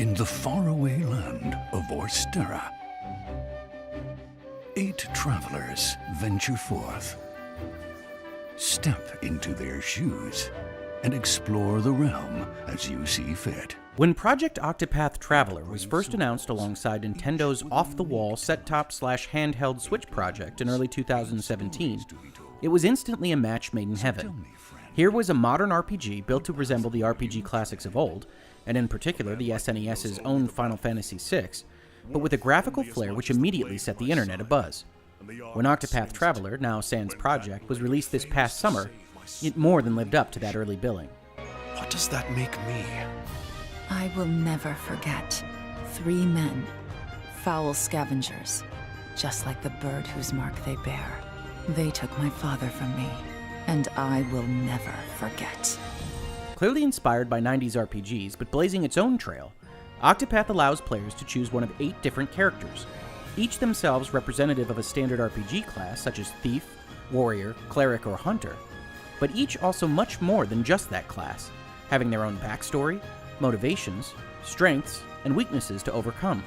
in the faraway land of Orstera. 8 travelers venture forth. Step into their shoes and explore the realm as you see fit. When Project Octopath Traveler was first announced alongside Nintendo's off-the-wall set-top/handheld Switch project in early 2017, it was instantly a match made in heaven. Here was a modern RPG built to resemble the RPG classics of old, and in particular the SNES's own Final Fantasy VI, but with a graphical flair which immediately set the internet abuzz. When Octopath Traveler, now Sans Project, was released this past summer, it more than lived up to that early billing. What does that make me? I will never forget. 3 men, foul scavengers, just like the bird whose mark they bear. They took my father from me, and I will never forget. Clearly inspired by 90s RPGs, but blazing its own trail, Octopath allows players to choose one of 8 different characters, each themselves representative of a standard RPG class such as Thief, Warrior, Cleric, or Hunter, but each also much more than just that class, having their own backstory, motivations, strengths, and weaknesses to overcome.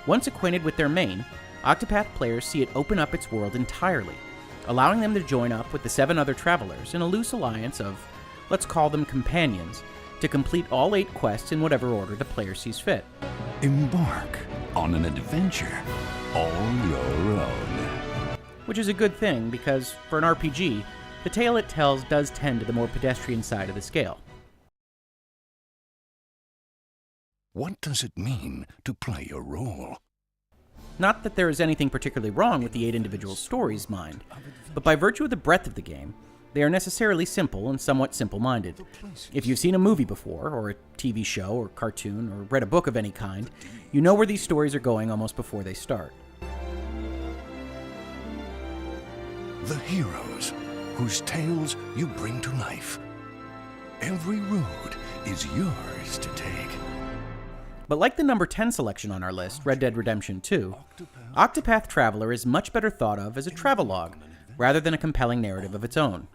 Once acquainted with their main, Octopath players see it open up its world entirely, allowing them to join up with the 7 other travelers in a loose alliance of, let's call them companions, to complete all 8 quests in whatever order the player sees fit. Embark on an adventure all your own. Which is a good thing, because for an RPG, the tale it tells does tend to the more pedestrian side of the scale. What does it mean to play a role? Not that there is anything particularly wrong with the 8 individual stories, mind, but by virtue of the breadth of the game, they are necessarily simple and somewhat simple-minded. If you've seen a movie before, or a TV show, or cartoon, or read a book of any kind, you know where these stories are going almost before they start. The heroes whose tales you bring to life. Every road is yours to take. But like the number 10 selection on our list, Red Dead Redemption 2, Octopath Traveler is much better thought of as a travelogue, rather than a compelling narrative of its own.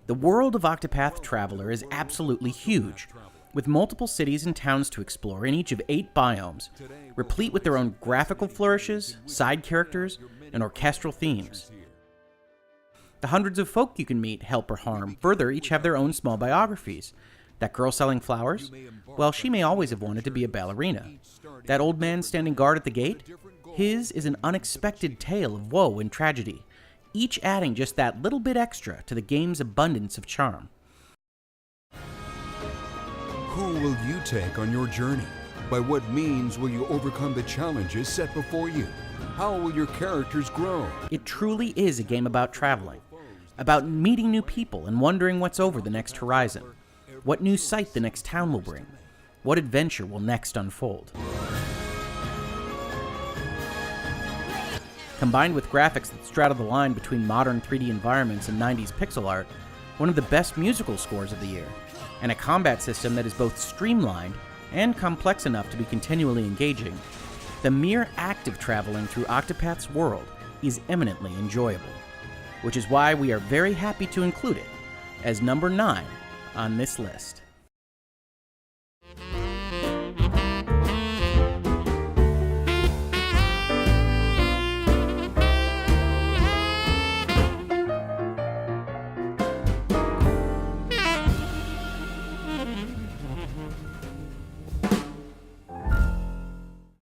The world of Octopath Traveler is absolutely huge, with multiple cities and towns to explore in each of 8 biomes, replete with their own graphical flourishes, side characters, and orchestral themes. The hundreds of folk you can meet, help or harm, further each have their own small biographies. That girl selling flowers? Well, she may always have wanted to be a ballerina. That old man standing guard at the gate? His is an unexpected tale of woe and tragedy, each adding just that little bit extra to the game's abundance of charm. Who will you take on your journey? By what means will you overcome the challenges set before you? How will your characters grow? It truly is a game about traveling, about meeting new people and wondering what's over the next horizon, what new sight the next town will bring, what adventure will next unfold. Combined with graphics that straddle the line between modern 3D environments and 90s pixel art, one of the best musical scores of the year, and a combat system that is both streamlined and complex enough to be continually engaging, the mere act of traveling through Octopath's world is eminently enjoyable, which is why we are very happy to include it as number 9 on this list.